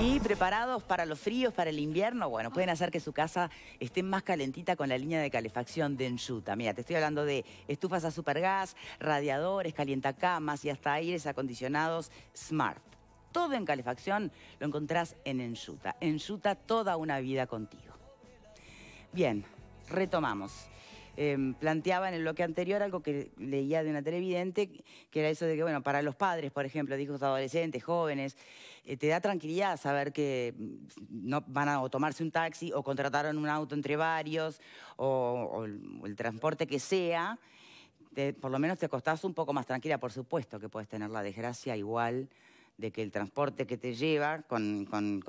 Y preparados para los fríos, para el invierno, bueno, pueden hacer que su casa esté más calentita con la línea de calefacción de Enjuta. Mira, te estoy hablando de estufas a supergas, radiadores, calientacamas y hasta aires acondicionados Smart. Todo en calefacción lo encontrás en Enjuta. Enjuta, toda una vida contigo. Bien, retomamos. Planteaba en el bloque anterior algo que leía de una televidente, que era eso de que, bueno, para los padres, por ejemplo, de hijos adolescentes, jóvenes, te da tranquilidad saber que no van a o tomarse un taxi o contrataron un auto entre varios o el transporte que sea. Por lo menos te acostás un poco más tranquila. Por supuesto que puedes tener la desgracia igual de que el transporte que te lleva con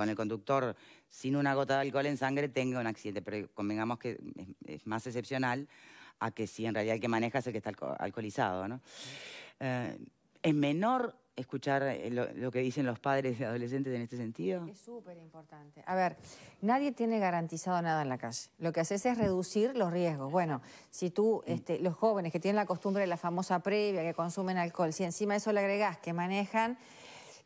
el conductor sin una gota de alcohol en sangre tenga un accidente, pero convengamos que es más excepcional a que si en realidad el que maneja es el que está alcoholizado, ¿no? ¿Es menor escuchar lo que dicen los padres de adolescentes en este sentido? Es súper importante. A ver, nadie tiene garantizado nada en la calle. Lo que haces es reducir los riesgos. Bueno, si tú, los jóvenes que tienen la costumbre de la famosa previa, que consumen alcohol, si encima de eso le agregás que manejan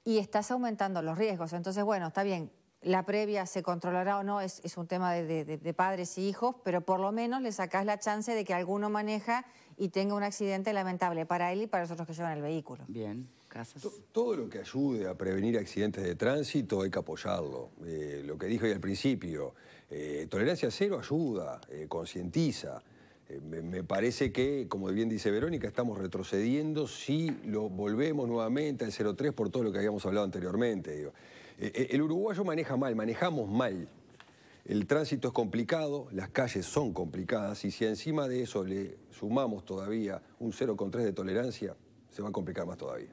y estás aumentando los riesgos. Entonces, bueno, está bien, la previa se controlará o no, es un tema de padres y hijos, pero por lo menos le sacás la chance de que alguno maneja y tenga un accidente lamentable para él y para los otros que llevan el vehículo. Bien, Casas. Todo lo que ayude a prevenir accidentes de tránsito hay que apoyarlo. Lo que dije al principio, tolerancia cero ayuda, concientiza. Me parece que, como bien dice Verónica, estamos retrocediendo si lo volvemos nuevamente al 0,3 por todo lo que habíamos hablado anteriormente. Digo. El uruguayo maneja mal, manejamos mal. El tránsito es complicado, las calles son complicadas y si encima de eso le sumamos todavía un 0,3 de tolerancia, se va a complicar más todavía.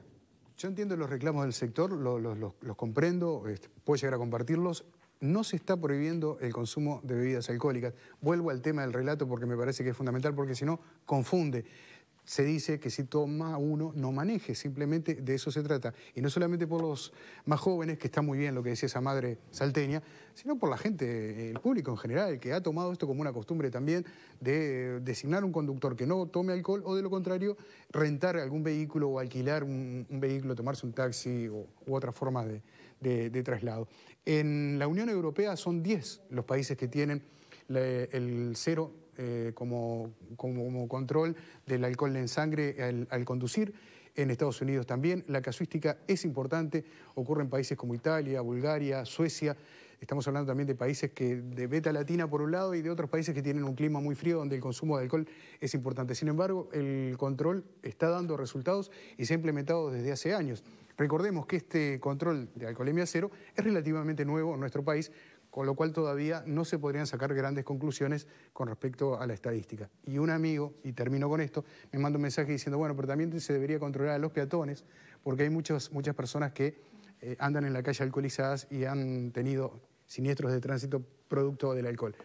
Yo entiendo los reclamos del sector, los comprendo, puedo llegar a compartirlos. No se está prohibiendo el consumo de bebidas alcohólicas. Vuelvo al tema del relato porque me parece que es fundamental, porque si no, confunde. Se dice que si toma uno, no maneje, simplemente de eso se trata. Y no solamente por los más jóvenes, que está muy bien lo que decía esa madre salteña, sino por la gente, el público en general, que ha tomado esto como una costumbre también de designar un conductor que no tome alcohol o de lo contrario, rentar algún vehículo o alquilar un vehículo, tomarse un taxi u otra forma de traslado. En la Unión Europea son 10 los países que tienen el cero como control del alcohol en sangre al conducir. En Estados Unidos también. La casuística es importante, ocurre en países como Italia, Bulgaria, Suecia. Estamos hablando también de países de beta latina por un lado y de otros países que tienen un clima muy frío donde el consumo de alcohol es importante. Sin embargo, el control está dando resultados y se ha implementado desde hace años. Recordemos que este control de alcoholemia cero es relativamente nuevo en nuestro país, con lo cual todavía no se podrían sacar grandes conclusiones con respecto a la estadística. Y un amigo, y termino con esto, me manda un mensaje diciendo, bueno, pero también se debería controlar a los peatones, porque hay muchas personas que andan en la calle alcoholizadas y han tenido siniestros de tránsito producto del alcohol.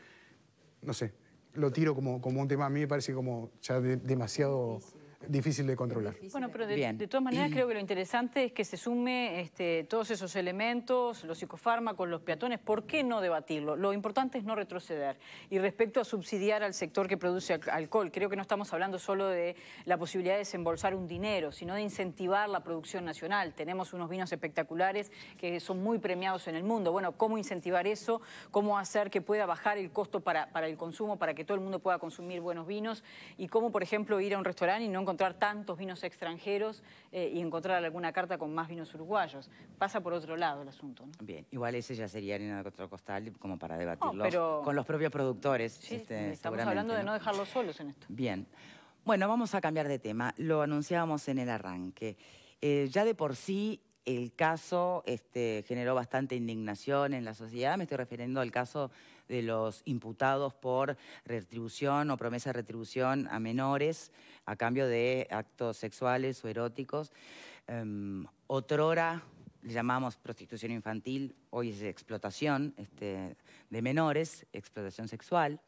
No sé, lo tiro como un tema, a mí me parece como ya demasiado difícil de controlar. Bueno, pero de todas maneras creo que lo interesante es que se sume todos esos elementos, los psicofármacos, los peatones. ¿Por qué no debatirlo? Lo importante es no retroceder. Y respecto a subsidiar al sector que produce alcohol, creo que no estamos hablando solo de la posibilidad de desembolsar un dinero, sino de incentivar la producción nacional. Tenemos unos vinos espectaculares que son muy premiados en el mundo. Bueno, ¿cómo incentivar eso? ¿Cómo hacer que pueda bajar el costo para el consumo, para que todo el mundo pueda consumir buenos vinos? Y cómo, por ejemplo, ir a un restaurante y no encontrar tantos vinos extranjeros y encontrar alguna carta con más vinos uruguayos. Pasa por otro lado el asunto, ¿no? Bien, igual ese ya sería harina de otro costal como para debatirlo con los propios productores. Sí, estamos hablando de no dejarlos solos en esto. Bien. Bueno, vamos a cambiar de tema. Lo anunciábamos en el arranque. Ya de por sí el caso generó bastante indignación en la sociedad. Me estoy refiriendo al caso de los imputados por retribución o promesa de retribución a menores a cambio de actos sexuales o eróticos. Otrora le llamamos prostitución infantil, hoy es explotación de menores, explotación sexual.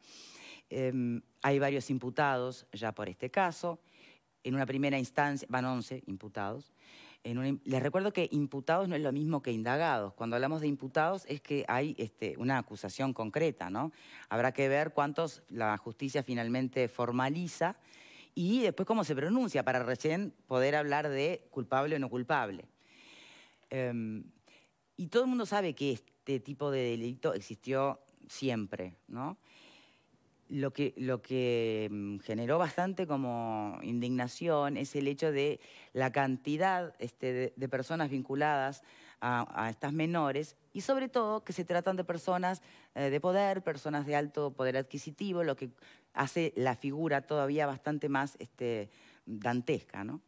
Hay varios imputados ya por este caso. En una primera instancia, van 11 imputados. Les recuerdo que imputados no es lo mismo que indagados. Cuando hablamos de imputados es que hay una acusación concreta, ¿no? Habrá que ver cuántos la justicia finalmente formaliza y después cómo se pronuncia para recién poder hablar de culpable o no culpable. Y todo el mundo sabe que este tipo de delito existió siempre, ¿no? Lo que generó bastante como indignación es el hecho de la cantidad de personas vinculadas a estas menores y sobre todo que se tratan de personas de poder, personas de alto poder adquisitivo, lo que hace la figura todavía bastante más dantesca, ¿no?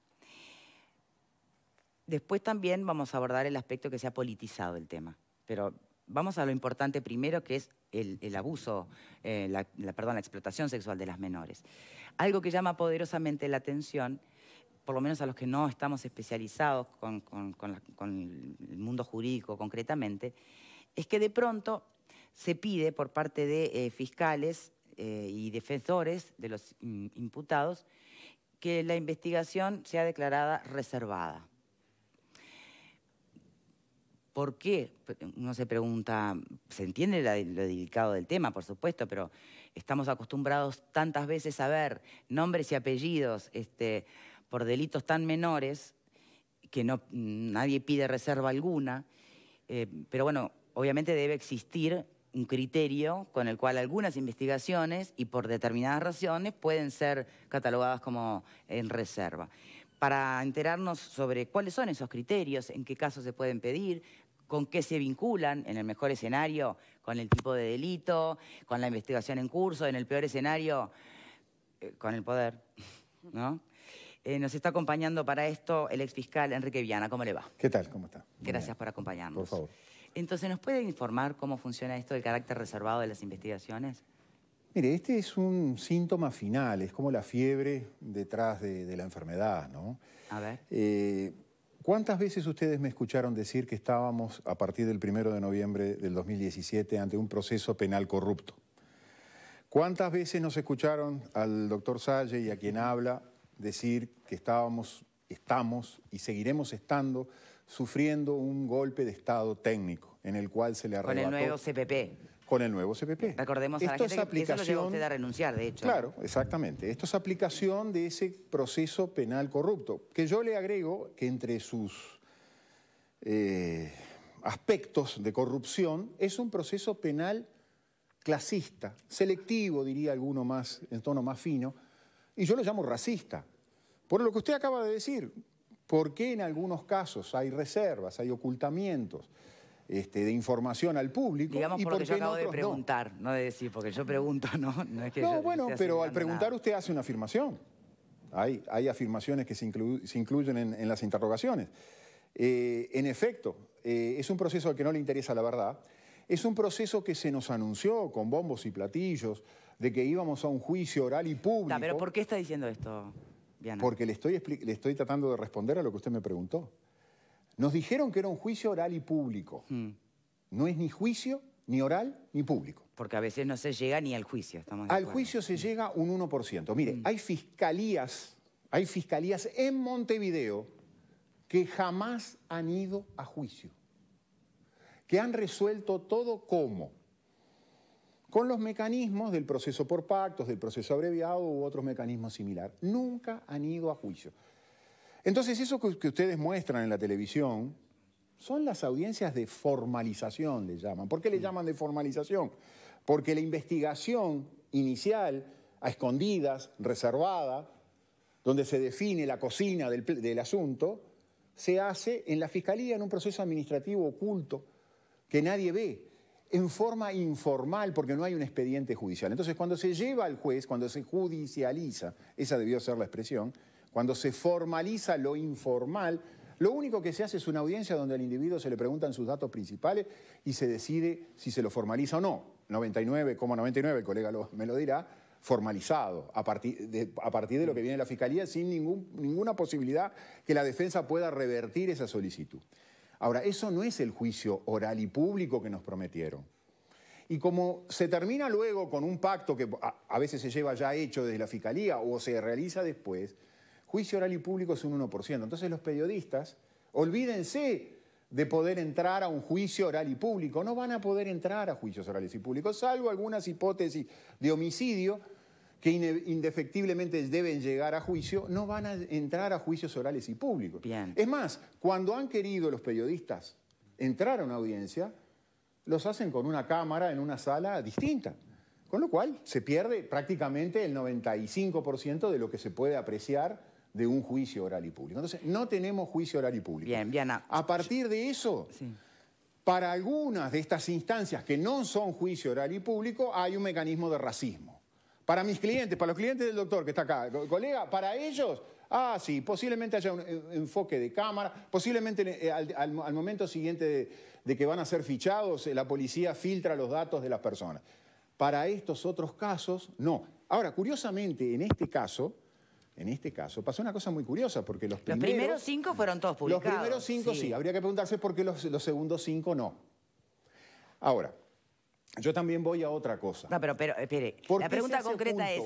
Después también vamos a abordar el aspecto que se ha politizado el tema, pero vamos a lo importante primero, que es el abuso, la explotación sexual de las menores. Algo que llama poderosamente la atención, por lo menos a los que no estamos especializados con el mundo jurídico concretamente, es que de pronto se pide por parte de fiscales y defensores de los imputados que la investigación sea declarada reservada. ¿Por qué? Uno se pregunta, se entiende lo delicado del tema, por supuesto, pero estamos acostumbrados tantas veces a ver nombres y apellidos por delitos tan menores que nadie pide reserva alguna. Pero bueno, obviamente debe existir un criterio con el cual algunas investigaciones y por determinadas razones pueden ser catalogadas como en reserva. Para enterarnos sobre cuáles son esos criterios, en qué casos se pueden pedir, con qué se vinculan, en el mejor escenario, con el tipo de delito, con la investigación en curso, en el peor escenario, con el poder, ¿no? Nos está acompañando para esto el exfiscal Enrique Viana. ¿Cómo le va? ¿Qué tal? ¿Cómo está? Gracias por acompañarnos. Por favor. Entonces, ¿nos puede informar cómo funciona esto del carácter reservado de las investigaciones? Mire, este es un síntoma final, es como la fiebre detrás de la enfermedad, ¿no? A ver. ¿Cuántas veces ustedes me escucharon decir que estábamos, a partir del 1 de noviembre del 2017, ante un proceso penal corrupto? ¿Cuántas veces nos escucharon al doctor Salle y a quien habla decir que estamos y seguiremos estando sufriendo un golpe de Estado técnico en el cual se le arrebató... Con el nuevo CPP. Con el nuevo CPP. Recordemos a la gente que eso lo lleva usted a renunciar, de hecho. Claro, exactamente. Esto es aplicación de ese proceso penal corrupto, que yo le agrego que entre sus aspectos de corrupción es un proceso penal clasista, selectivo, diría alguno más, en tono más fino, y yo lo llamo racista. Por lo que usted acaba de decir, ¿por qué en algunos casos hay reservas, hay ocultamientos de información al público? Digamos por lo que yo acabo de preguntar, no de decir, porque yo pregunto, ¿no? No, es que no, bueno, pero al preguntar nada. usted hace una afirmación. Hay afirmaciones que se incluyen en las interrogaciones. En efecto, es un proceso al que no le interesa la verdad. Es un proceso que se nos anunció con bombos y platillos de que íbamos a un juicio oral y público. ¿Pero por qué está diciendo esto, Viana? Porque le estoy tratando de responder a lo que usted me preguntó. Nos dijeron que era un juicio oral y público. No es ni juicio, ni oral, ni público. Porque a veces no se llega ni al juicio, estamos de Al acuerdo. juicio se llega un 1%. Mire, hay fiscalías en Montevideo que jamás han ido a juicio, que han resuelto todo ¿cómo? Con los mecanismos del proceso por pactos, del proceso abreviado u otros mecanismos similares. Nunca han ido a juicio. Entonces, eso que ustedes muestran en la televisión son las audiencias de formalización, le llaman. ¿Por qué le llaman de formalización? Porque la investigación inicial, a escondidas, reservada, donde se define la cocina del asunto, se hace en la Fiscalía en un proceso administrativo oculto que nadie ve, en forma informal, porque no hay un expediente judicial. Entonces, cuando se lleva al juez, cuando se judicializa, esa debió ser la expresión, cuando se formaliza lo informal, lo único que se hace es una audiencia donde al individuo se le preguntan sus datos principales y se decide si se lo formaliza o no. 99,99, el colega me lo dirá, formalizado, a partir de lo que viene de la Fiscalía, sin ninguna posibilidad que la defensa pueda revertir esa solicitud. Ahora, eso no es el juicio oral y público que nos prometieron. Y como se termina luego con un pacto que a veces se lleva ya hecho desde la Fiscalía o se realiza después, juicio oral y público es un 1%. Entonces los periodistas, olvídense de poder entrar a un juicio oral y público. No van a poder entrar a juicios orales y públicos, salvo algunas hipótesis de homicidio que indefectiblemente deben llegar a juicio, no van a entrar a juicios orales y públicos. Bien. Es más, cuando han querido los periodistas entrar a una audiencia, los hacen con una cámara en una sala distinta. Con lo cual se pierde prácticamente el 95% de lo que se puede apreciar de un juicio oral y público. Entonces, no tenemos juicio oral y público. Bien, Viana. A partir de eso, Sí. para algunas de estas instancias que no son juicio oral y público, hay un mecanismo de racismo. Para mis clientes, para los clientes del doctor que está acá, colega, para ellos, sí, posiblemente haya un enfoque de cámara, posiblemente al momento siguiente de que van a ser fichados, la policía filtra los datos de las personas. Para estos otros casos, no. Ahora, curiosamente, en este caso pasó una cosa muy curiosa, porque los primeros 5 fueron todos publicados. Los primeros 5 sí. Habría que preguntarse por qué los segundos 5 no. Ahora, yo también voy a otra cosa. No, pero espere. La pregunta concreta es,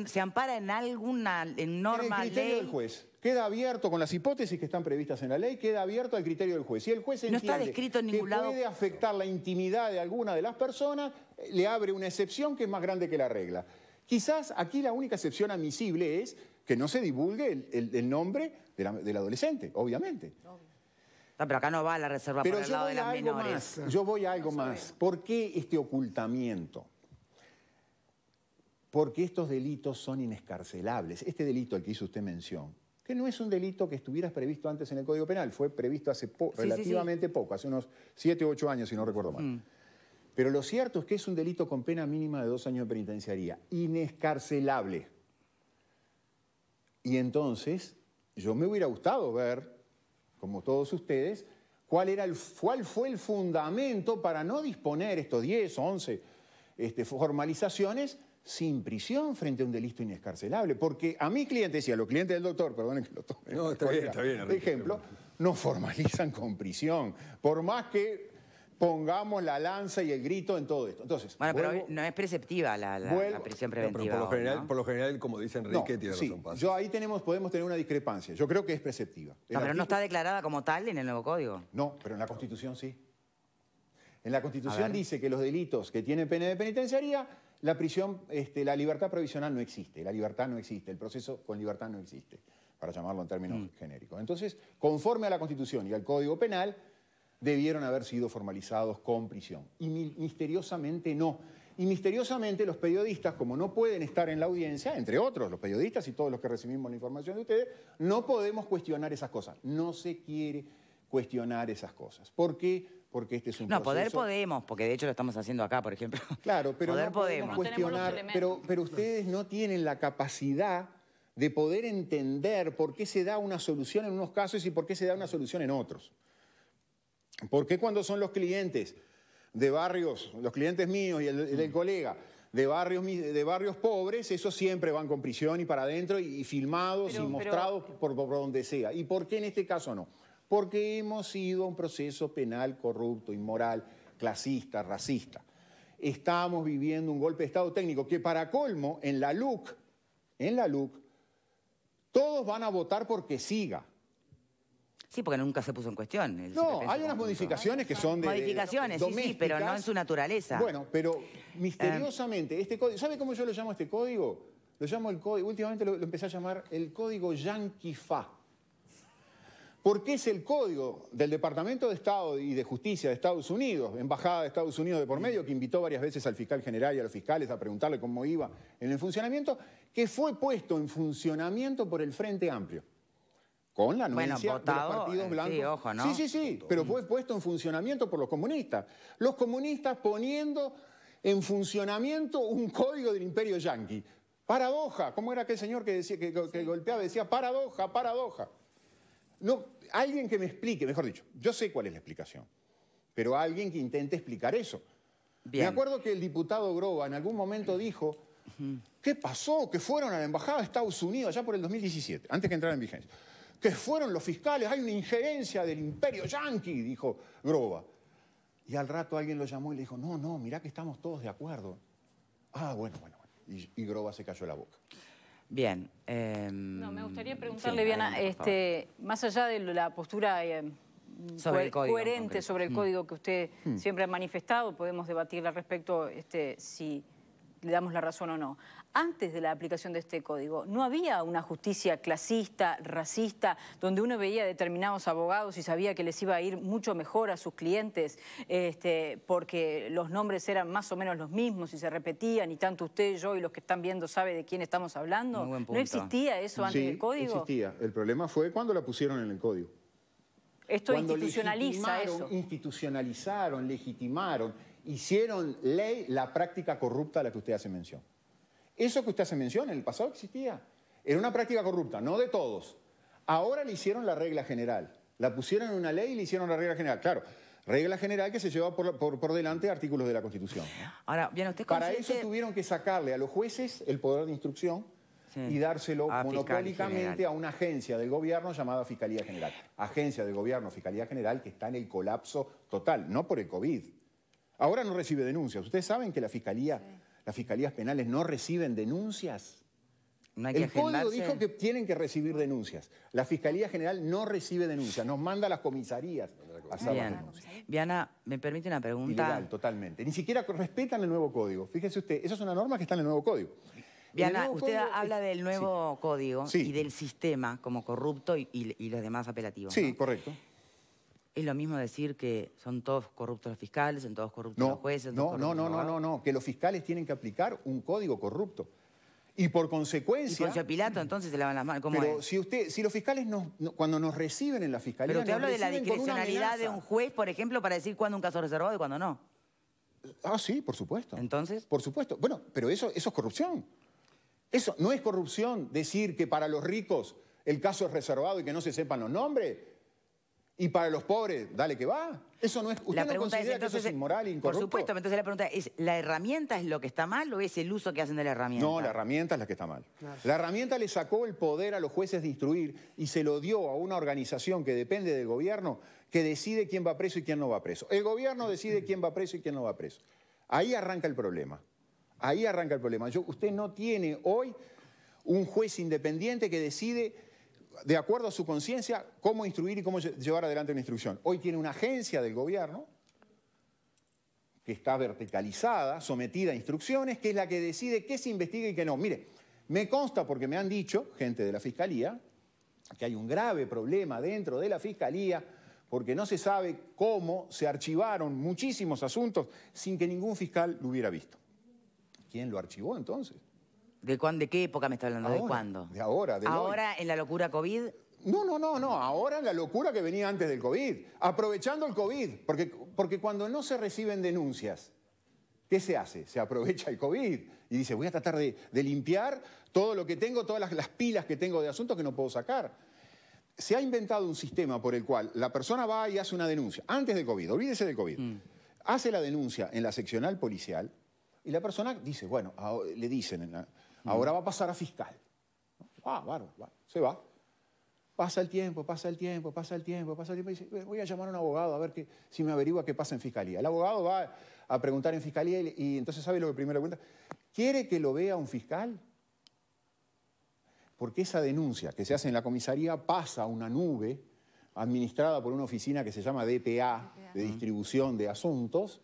¿se ampara en norma, en el criterio del juez. Queda abierto con las hipótesis que están previstas en la ley, queda abierto al criterio del juez. Si el juez entiende no está descrito en ningún lado que puede afectar la intimidad de alguna de las personas, le abre una excepción que es más grande que la regla. Quizás aquí la única excepción admisible es que no se divulgue el nombre del adolescente, obviamente. No, pero acá no va la reserva por el lado de las menores. Yo voy a algo más. ¿Por qué este ocultamiento? Porque estos delitos son inescarcelables. Este delito al que hizo usted mención, que no es un delito que estuviera previsto antes en el Código Penal, fue previsto hace relativamente poco, hace unos 7 u 8 años, si no recuerdo mal. Pero lo cierto es que es un delito con pena mínima de 2 años de penitenciaría, inescarcelable. Y entonces, yo me hubiera gustado ver, como todos ustedes, cuál fue el fundamento para no disponer estos 10 o 11 formalizaciones sin prisión frente a un delito inescarcelable. Porque a mi cliente, decía, los clientes del doctor, perdonen que lo tome. No, está bien, Por ejemplo, no formalizan con prisión, por más que pongamos la lanza y el grito en todo esto. Entonces, bueno, pero no es preceptiva la prisión preventiva. No, pero por lo general, como dice Enrique, tiene razón. Yo ahí podemos tener una discrepancia. Yo creo que es preceptiva. No, pero no está declarada como tal en el nuevo código. No, pero en la Constitución sí. En la Constitución dice que los delitos que tienen pena de penitenciaría, la prisión, la libertad provisional no existe, la libertad no existe, el proceso con libertad no existe, para llamarlo en términos genéricos. Entonces, conforme a la Constitución y al Código Penal, debieron haber sido formalizados con prisión. Y misteriosamente no. Y misteriosamente los periodistas, como no pueden estar en la audiencia, entre otros los periodistas y todos los que recibimos la información de ustedes, no podemos cuestionar esas cosas. No se quiere cuestionar esas cosas. ¿Por qué? Porque este es un proceso... poder podemos, porque de hecho lo estamos haciendo acá, por ejemplo. Claro, pero poder no podemos cuestionar, pero ustedes no tienen la capacidad de poder entender por qué se da una solución en unos casos y por qué se da una solución en otros. ¿Por qué cuando son los clientes de barrios, los clientes míos y el del colega, de barrios pobres, esos siempre van con prisión y para adentro y filmados y mostrados por donde sea? ¿Y por qué en este caso no? Porque hemos ido a un proceso penal corrupto, inmoral, clasista, racista. Estamos viviendo un golpe de Estado técnico que, para colmo, en la LUC, todos van a votar porque siga. Sí, porque nunca se puso en cuestión. No, hay unas modificaciones que son de modificaciones, sí, pero no en su naturaleza. Bueno, pero misteriosamente, este código, ¿sabe cómo yo lo llamo este código? Lo llamo el código, últimamente lo empecé a llamar el código Yankee-Fa. Porque es el código del Departamento de Estado y de Justicia de Estados Unidos, Embajada de Estados Unidos de por medio, que invitó varias veces al fiscal general y a los fiscales a preguntarle cómo iba en el funcionamiento, que fue puesto en funcionamiento por el Frente Amplio. Con la anuencia de los partidos blancos. Sí, ojo, ¿no? Sí, pero fue puesto en funcionamiento por los comunistas. Los comunistas poniendo en funcionamiento un código del imperio yanqui. Paradoja, ¿cómo era aquel señor que decía que golpeaba y decía paradoja, paradoja? No, alguien que me explique, mejor dicho, yo sé cuál es la explicación, pero alguien que intente explicar eso. Bien. Me acuerdo que el diputado Groba en algún momento dijo, ¿qué pasó? Que fueron a la Embajada de Estados Unidos allá por el 2017, antes que entrara en vigencia. Que fueron los fiscales, hay una injerencia del imperio yanqui, dijo Groba. Y al rato alguien lo llamó y le dijo, no, mirá que estamos todos de acuerdo. Bueno. Y Groba se cayó la boca. Bien. Me gustaría preguntarle, Viana, más allá de la postura coherente sobre el código que usted siempre ha manifestado, podemos debatir al respecto si le damos la razón o no. antes de la aplicación de este código, ¿no había una justicia clasista, racista, donde uno veía determinados abogados y sabía que les iba a ir mucho mejor a sus clientes porque los nombres eran más o menos los mismos y se repetían y tanto usted, yo y los que están viendo sabe de quién estamos hablando? Muy buen punto. ¿No existía eso antes del código? Sí, existía. El problema fue cuando la pusieron en el código. Esto Cuando institucionaliza eso. Institucionalizaron, legitimaron, hicieron ley la práctica corrupta a la que usted hace mención. Eso que usted hace mención en el pasado existía. Era una práctica corrupta, no de todos. Ahora le hicieron la regla general. La pusieron en una ley y le hicieron la regla general. Claro, regla general que se lleva por delante artículos de la Constitución. Ahora, bien, usted Para eso tuvieron que sacarle a los jueces el poder de instrucción y dárselo monopólicamente a una agencia del gobierno llamada Fiscalía General. Agencia del gobierno, Fiscalía General, que está en el colapso total, no por el COVID. Ahora no recibe denuncias. ¿Ustedes saben que las fiscalías penales no reciben denuncias? No hay que el código agendarse. dijo que tienen que recibir denuncias. La Fiscalía General no recibe denuncias, nos manda a las comisarías a hacer las denuncias. Viana, ¿me permite una pregunta? Ilegal, totalmente. Ni siquiera respetan el nuevo código. Fíjese usted, esa es una norma que está en el nuevo código. Viana, usted habla del nuevo código Sí. y del sistema como corrupto y los demás apelativos. Sí, ¿no? correcto. ¿Es lo mismo decir que son todos corruptos los fiscales, son todos corruptos los jueces? No, que los fiscales tienen que aplicar un código corrupto. Y por ¿Y consecuencia... Poncio Pilato entonces se lavan las manos? ¿Cómo Pero es? si los fiscales cuando nos reciben en la fiscalía... Pero usted nos habla de la reciben con una discrecionalidad de amenaza. un juez, por ejemplo, para decir cuándo un caso es reservado y cuándo no. Ah, sí, por supuesto. ¿Entonces? Por supuesto. Bueno, pero eso es corrupción. Eso no es corrupción decir que para los ricos el caso es reservado y que no se sepan los nombres. Y para los pobres, dale que va. Eso no es... ¿Usted no considera que eso es inmoral e incorrupto? Por supuesto, entonces la pregunta es, ¿la herramienta es lo que está mal o es el uso que hacen de la herramienta? No, la herramienta es la que está mal. Claro. La herramienta le sacó el poder a los jueces de instruir y se lo dio a una organización que depende del gobierno que decide quién va preso y quién no va preso. El gobierno decide quién va preso y quién no va preso. Ahí arranca el problema. Ahí arranca el problema. Usted no tiene hoy un juez independiente que decide, de acuerdo a su conciencia, cómo instruir y cómo llevar adelante una instrucción. Hoy tiene una agencia del gobierno que está verticalizada, sometida a instrucciones, que es la que decide qué se investiga y qué no. Mire, me consta porque me han dicho, gente de la Fiscalía, que hay un grave problema dentro de la Fiscalía porque no se sabe cómo se archivaron muchísimos asuntos sin que ningún fiscal lo hubiera visto. ¿Quién lo archivó entonces? ¿De qué época me está hablando? Ahora, ¿De cuándo? De ahora, de ¿Ahora en la locura COVID? No. Ahora la locura que venía antes del COVID. Aprovechando el COVID. Porque cuando no se reciben denuncias, ¿qué se hace? Se aprovecha el COVID y dice, voy a tratar de limpiar todo lo que tengo, todas las pilas que tengo de asuntos que no puedo sacar. Se ha inventado un sistema por el cual la persona va y hace una denuncia. Antes del COVID, olvídese del COVID. Hace la denuncia en la seccional policial y la persona dice, bueno, le dicen, ahora va a pasar a fiscal. Se va. Pasa el tiempo y dice, voy a llamar a un abogado a ver si me averigua qué pasa en fiscalía. El abogado va a preguntar en fiscalía y entonces ¿sabe lo que primero le pregunta? ¿Quiere que lo vea un fiscal? Porque esa denuncia que se hace en la comisaría pasa a una nube administrada por una oficina que se llama DPA, de distribución de asuntos,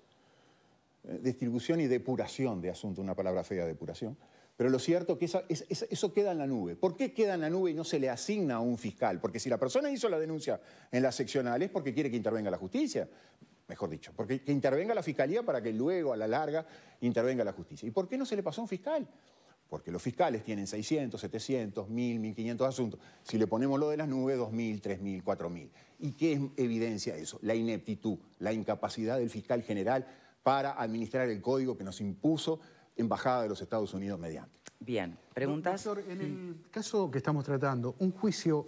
distribución y depuración de asuntos, una palabra fea, depuración. Pero lo cierto es que eso queda en la nube. ¿Por qué queda en la nube y no se le asigna a un fiscal? Porque si la persona hizo la denuncia en la seccional es porque quiere que intervenga la justicia, mejor dicho, porque que intervenga la fiscalía para que luego, a la larga, intervenga la justicia. ¿Y por qué no se le pasó a un fiscal? Porque los fiscales tienen 600, 700, 1000, 1500 asuntos. Si le ponemos lo de las nubes, 2000, 3000, 4000. ¿Y qué evidencia eso? La ineptitud, la incapacidad del fiscal general para administrar el código que nos impuso Embajada de los Estados Unidos mediante. Bien, ¿preguntas? Doctor, en el caso que estamos tratando, un juicio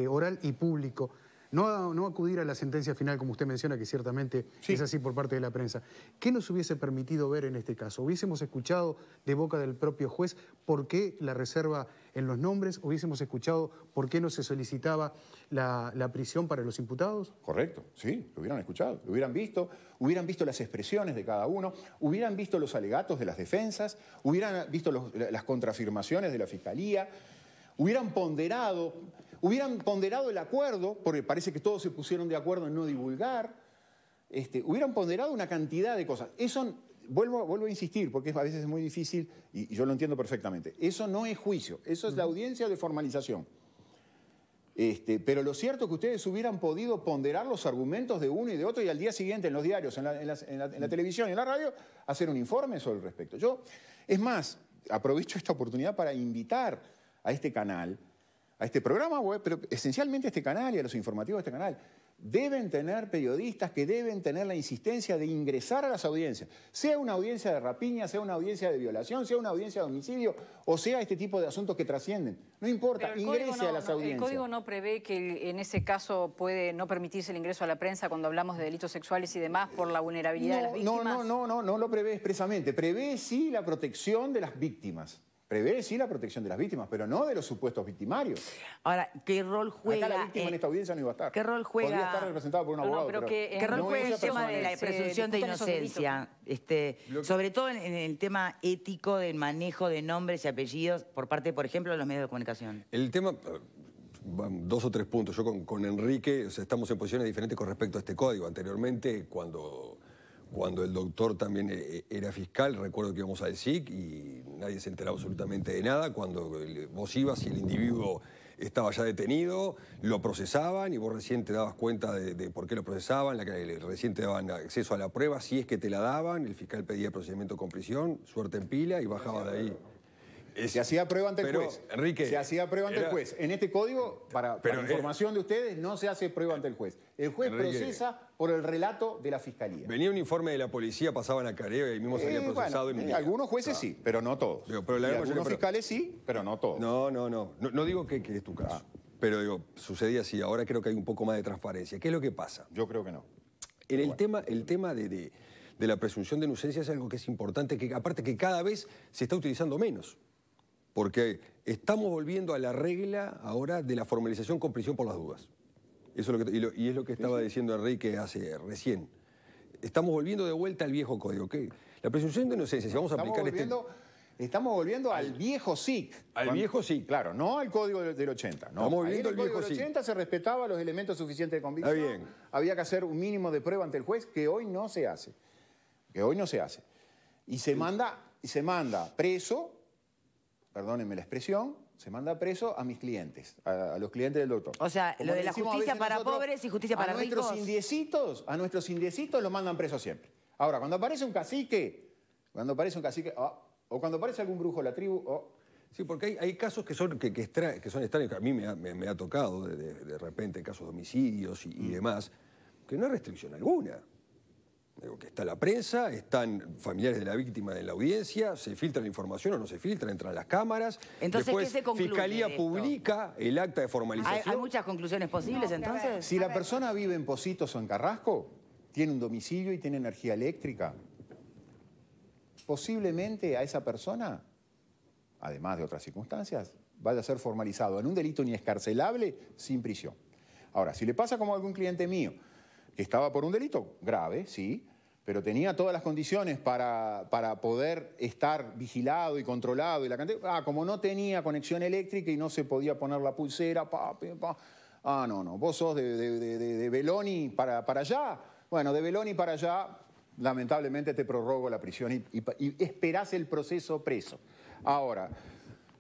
oral y público, no acudir a la sentencia final, como usted menciona, que ciertamente es así por parte de la prensa. ¿Qué nos hubiese permitido ver en este caso? ¿Hubiésemos escuchado de boca del propio juez por qué la reserva en los nombres? ¿Hubiésemos escuchado por qué no se solicitaba la prisión para los imputados? Correcto, sí, lo hubieran escuchado, lo hubieran visto las expresiones de cada uno, hubieran visto los alegatos de las defensas, hubieran visto las contraafirmaciones de la Fiscalía, hubieran ponderado el acuerdo, porque parece que todos se pusieron de acuerdo en no divulgar, hubieran ponderado una cantidad de cosas. Eso vuelvo a insistir, porque a veces es muy difícil, y yo lo entiendo perfectamente. Eso no es juicio, eso es la audiencia de formalización. Pero lo cierto es que ustedes hubieran podido ponderar los argumentos de uno y de otro y al día siguiente en los diarios, en la televisión y en la radio, hacer un informe sobre el respecto. Es más, aprovecho esta oportunidad para invitar a este canal, a este programa web, pero esencialmente a este canal y a los informativos de este canal. Deben tener periodistas que deben tener la insistencia de ingresar a las audiencias, sea una audiencia de rapiña, sea una audiencia de violación, sea una audiencia de homicidio, o sea este tipo de asuntos que trascienden. No importa, ingrese a las audiencias. El código no prevé que en ese caso puede no permitirse el ingreso a la prensa cuando hablamos de delitos sexuales y demás por la vulnerabilidad de las víctimas. No lo prevé expresamente. Prevé sí la protección de las víctimas. Prevé, sí, la protección de las víctias, pero no de los supuestos victimarios. Ahora, ¿qué rol juega? Acá la víctima en esta audiencia no iba a estar. ¿Qué rol juega? Podría estar representada por un abogado, pero ¿qué rol juega el tema de la presunción de inocencia? Sobre todo en el tema ético del manejo de nombres y apellidos por parte, por ejemplo, de los medios de comunicación. El tema... Dos o tres puntos. Yo con Enrique, o sea, estamos en posiciones diferentes con respecto a este código. Anteriormente, cuando el doctor también era fiscal, recuerdo que íbamos al SIC y nadie se enteraba absolutamente de nada. Cuando vos ibas y el individuo estaba ya detenido, lo procesaban y vos recién te dabas cuenta de por qué lo procesaban, recién te daban acceso a la prueba, si es que te la daban, el fiscal pedía procedimiento con prisión, suerte en pila y bajaba de ahí. Se hacía prueba ante el juez. Enrique, se hacía prueba ante el juez. En este código, para información de ustedes, no se hace prueba ante el juez. El juez procesa por el relato de la fiscalía. Venía un informe de la policía, pasaban a careo y ahí mismo se había procesado. Algunos jueces sí, pero no todos. Algunos fiscales sí, pero no todos. No digo que es tu caso. Pero digo, sucedía así. Ahora creo que hay un poco más de transparencia. ¿Qué es lo que pasa? Yo creo que no. En el tema de la presunción de inocencia es algo que es importante, que aparte que cada vez se está utilizando menos. Porque estamos volviendo a la regla ahora de la formalización con prisión por las dudas. Eso es y es lo que estaba diciendo Enrique recién. Estamos volviendo de vuelta al viejo código. La presunción de inocencia, si vamos a aplicar Estamos volviendo al viejo SIC. Viejo SIC. Claro, no al código del 80. No. Estamos volviendo al viejo SIC. Código del 80 se respetaba los elementos suficientes de convicción. Está bien. Había que hacer un mínimo de prueba ante el juez que hoy no se hace. Y se manda preso, perdónenme la expresión, se manda preso a mis clientes, a los clientes del doctor. O sea, lo de la justicia para pobres y justicia para ricos. A nuestros indiecitos los mandan presos siempre. Ahora, cuando aparece un cacique, o cuando aparece algún brujo de la tribu, Sí, porque hay casos que son extraños. A mí me ha tocado de repente casos de homicidios y demás, que no hay restricción alguna. Digo, que está la prensa, están familiares de la víctima en la audiencia, se filtra la información o no se filtra, entran las cámaras. Entonces, después, ¿qué se concluye Fiscalía de esto? publica el acta de formalización. ¿Hay muchas conclusiones posibles entonces? Si la persona vive en Pocitos o en Carrasco, tiene un domicilio y tiene energía eléctrica, posiblemente a esa persona, además de otras circunstancias, vaya a ser formalizado en un delito inescarcelable sin prisión. Ahora, si le pasa como a algún cliente mío, que estaba por un delito grave, sí, pero tenía todas las condiciones para poder estar vigilado y controlado, y la cantidad, como no tenía conexión eléctrica y no se podía poner la pulsera, no, vos sos de Beloni para allá. Bueno, de Beloni para allá, lamentablemente te prorrogo la prisión y esperás el proceso preso. Ahora,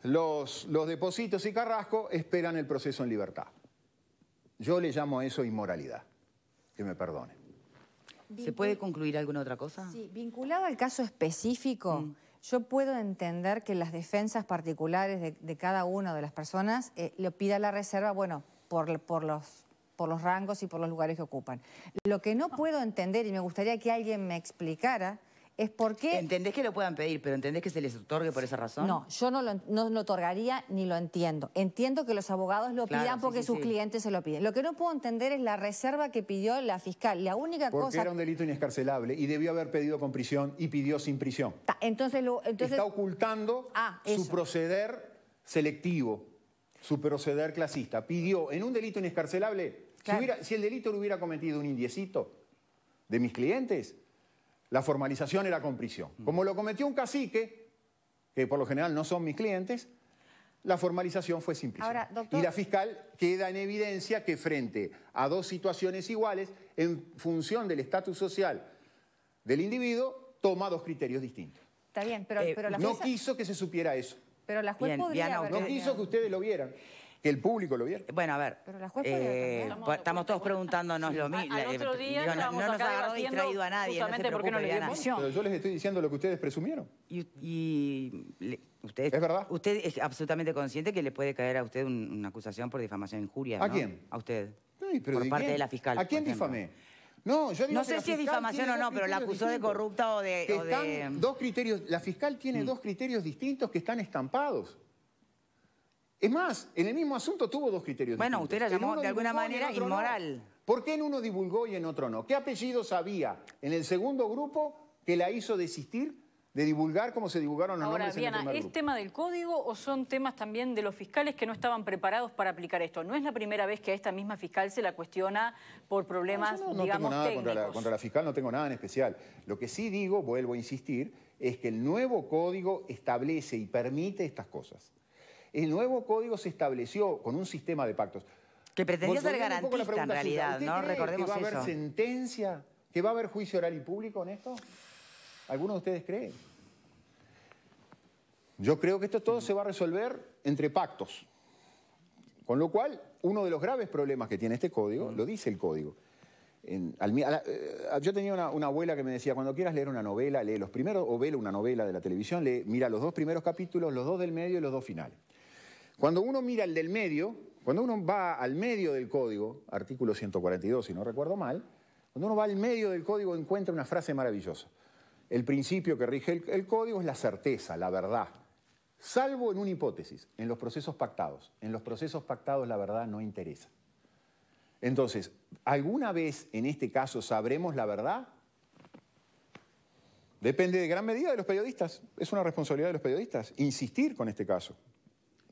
los de Pocitos y Carrasco esperan el proceso en libertad. Yo le llamo a eso inmoralidad. Que me perdone. ¿Se puede concluir alguna otra cosa? Sí, vinculado al caso específico, yo puedo entender que las defensas particulares de cada una de las personas le pida la reserva, bueno, por los rangos y por los lugares que ocupan. Lo que no puedo entender, y me gustaría que alguien me explicara, es por qué... ¿Entendés que lo puedan pedir, pero entendés que se les otorgue por esa razón? No, yo no lo otorgaría ni lo entiendo. Entiendo que los abogados lo pidan porque sus clientes se lo piden. Lo que no puedo entender es la reserva que pidió la fiscal. La única cosa... Porque era un delito inescarcelable y debió haber pedido con prisión y pidió sin prisión. Entonces... Está ocultando su proceder selectivo, su proceder clasista. Pidió en un delito inescarcelable... Claro. Si el delito lo hubiera cometido un indiecito de mis clientes... La formalización era con prisión. Como lo cometió un cacique, que por lo general no son mis clientes, la formalización fue sin prisión. Ahora, doctor... Y la fiscal queda en evidencia que frente a dos situaciones iguales, en función del estatus social del individuo, toma dos criterios distintos. Está bien, pero la No jueza... quiso que se supiera eso. Pero la juez Bien, podría Diana, haber No cambiado. quiso que ustedes lo vieran, que el público lo viera. Bueno, a ver. Pero la juez podría cambiar. Estamos todos preguntándonos lo mismo. Al otro día no estábamos nos acá agarró debatiendo distraído a nadie. justamente no se porque no le preocupe, dio Diana. emisión. Pero yo les estoy diciendo lo que ustedes presumieron. Usted, ¿Es verdad? Usted es absolutamente consciente que le puede caer a usted una acusación por difamación e injuria, ¿A ¿no? quién? A usted. Ay, pero por ¿de parte quién? de la fiscal. ¿A quién por ejemplo. difamé? No, yo digo No que sé la si es fiscal difamación tiene o no, dos pero la criterios acusó de distintos. corrupta o de... Que o de- están dos criterios, la fiscal tiene dos criterios distintos que están estampados. Es más, en el mismo asunto tuvo dos criterios Bueno, distintos. usted la En llamó uno de alguna divulgó y en manera otro no. inmoral. ¿Por qué en uno divulgó y en otro no? ¿Qué apellidos había en el segundo grupo que la hizo desistir de divulgar como se divulgaron los Ahora, nombres en el Diana, primer ¿es grupo? tema del código o son temas también de los fiscales que no estaban preparados para aplicar esto? No es la primera vez que a esta misma fiscal se la cuestiona por problemas, No, yo no digamos, tengo nada técnicos. contra la fiscal, no tengo nada en especial. Lo que sí digo, vuelvo a insistir, es que el nuevo código establece y permite estas cosas. El nuevo código se estableció con un sistema de pactos. Que pretendía ser Volviendo un poco a la garantista en pregunta suya, realidad, ¿usted ¿no? cree Recordemos que va a haber eso. sentencia, que va a haber juicio oral y público en esto? ¿Alguno de ustedes cree? Yo creo que esto todo se va a resolver entre pactos. Con lo cual, uno de los graves problemas que tiene este código, lo dice el código. Yo tenía una abuela que me decía, cuando quieras leer una novela, lee los primeros, o vela una novela de la televisión, mira los dos primeros capítulos, los dos del medio y los dos finales. Cuando uno mira el del medio, cuando uno va al medio del código, artículo 142, si no recuerdo mal, cuando uno va al medio del código encuentra una frase maravillosa. El principio que rige el código es la certeza, la verdad. Salvo en una hipótesis, en los procesos pactados. En los procesos pactados la verdad no interesa. Entonces, ¿alguna vez en este caso sabremos la verdad? Depende de gran medida de los periodistas. Es una responsabilidad de los periodistas insistir con este caso.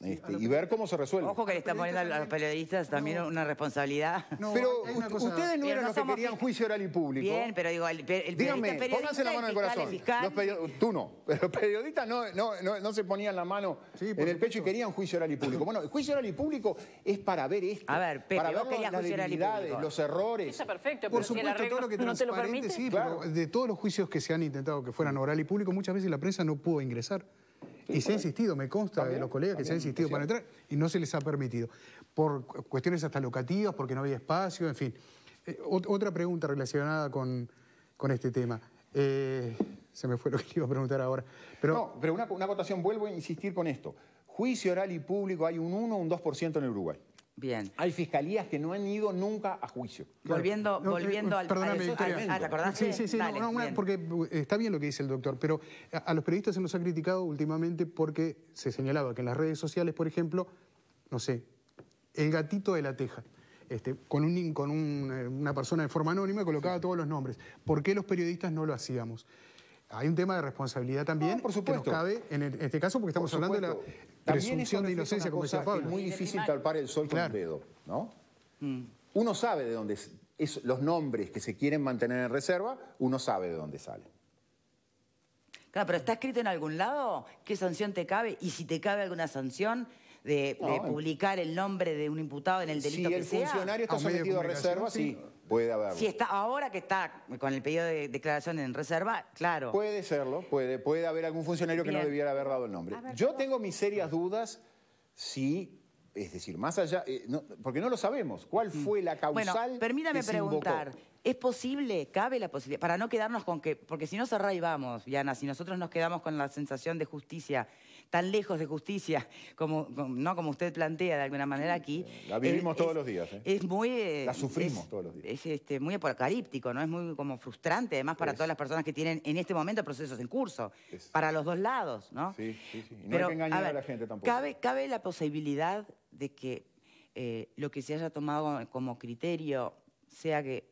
Y ver cómo se resuelve. Ojo que le está poniendo a los periodistas también una responsabilidad. No, Pero hay una cosa- ustedes no Pero eran no los que somos querían fisc- juicio oral y público. Bien, pero digo, el Díganme, periodista pónganse la mano en el fiscal corazón. es fiscal. Tú no, pero los periodistas no se ponían la mano Sí, por en el supuesto. pecho y querían juicio oral y público. Bueno, el juicio oral y público es para ver esto. A ver, Pepe, para vos ver querías las juicio oral y debilidades, público. los errores. Está perfecto, Por pero si el supuesto, arreglo todo lo que no te lo transparente, permite. sí, Claro. pero de todos los juicios que se han intentado que fueran oral y público, muchas veces la prensa no pudo ingresar. Y se ha insistido, me consta de los colegas que se ha insistido para entrar y no se les ha permitido. Por cuestiones hasta locativas, porque no había espacio, en fin. Otra pregunta relacionada con este tema. Se me fue lo que le iba a preguntar ahora. Pero, No, pero una acotación, vuelvo a insistir con esto. Juicio oral y público hay un 1 o un 2% en el Uruguay. Bien. Hay fiscalías que no han ido nunca a juicio. Volviendo, No, volviendo al... perdóname, Victoria. ¿te acordaste? Sí, Dale, bien. porque está bien lo que dice el doctor, pero a los periodistas se nos ha criticado últimamente porque se señalaba que en las redes sociales, por ejemplo, no sé, el gatito de la teja, con una persona de forma anónima colocaba todos los nombres. ¿Por qué los periodistas no lo hacíamos? Hay un tema de responsabilidad también No, por que nos supuesto. cabe en este caso porque estamos hablando de la presunción de inocencia, como decía Pablo. Es muy difícil tapar el sol con Claro. el dedo, ¿no? Uno sabe de dónde los nombres que se quieren mantener en reserva, uno sabe de dónde salen. Claro, pero ¿está escrito en algún lado qué sanción te cabe? Y si te cabe alguna sanción de publicar el nombre de un imputado en el Si delito que el sea. funcionario está A un medio de sometido a comunicación, reserva, sí. sí, puede haberlo. Si está, ahora que está con el pedido de declaración en reserva, claro. Puede serlo, puede haber algún funcionario que no Bien. debiera haber dado el nombre. A ver, Yo tengo mis serias dudas si, es decir, más allá, porque no lo sabemos, cuál fue la causal Bueno, permítame que se invocó. preguntar, ¿es posible, cabe la posibilidad, para no quedarnos con que, porque si no se vamos, Diana, si nosotros nos quedamos con la sensación de justicia, tan lejos de justicia no como usted plantea de alguna manera aquí. La vivimos todos los días, ¿eh? Es muy... La sufrimos todos los días. Es muy apocalíptico, ¿no? Es muy como frustrante, además, para todas las personas que tienen en este momento procesos en curso, para los dos lados, ¿no? Sí. Y no hay que engañar a la gente tampoco. ¿Cabe la posibilidad de que lo que se haya tomado como criterio sea que,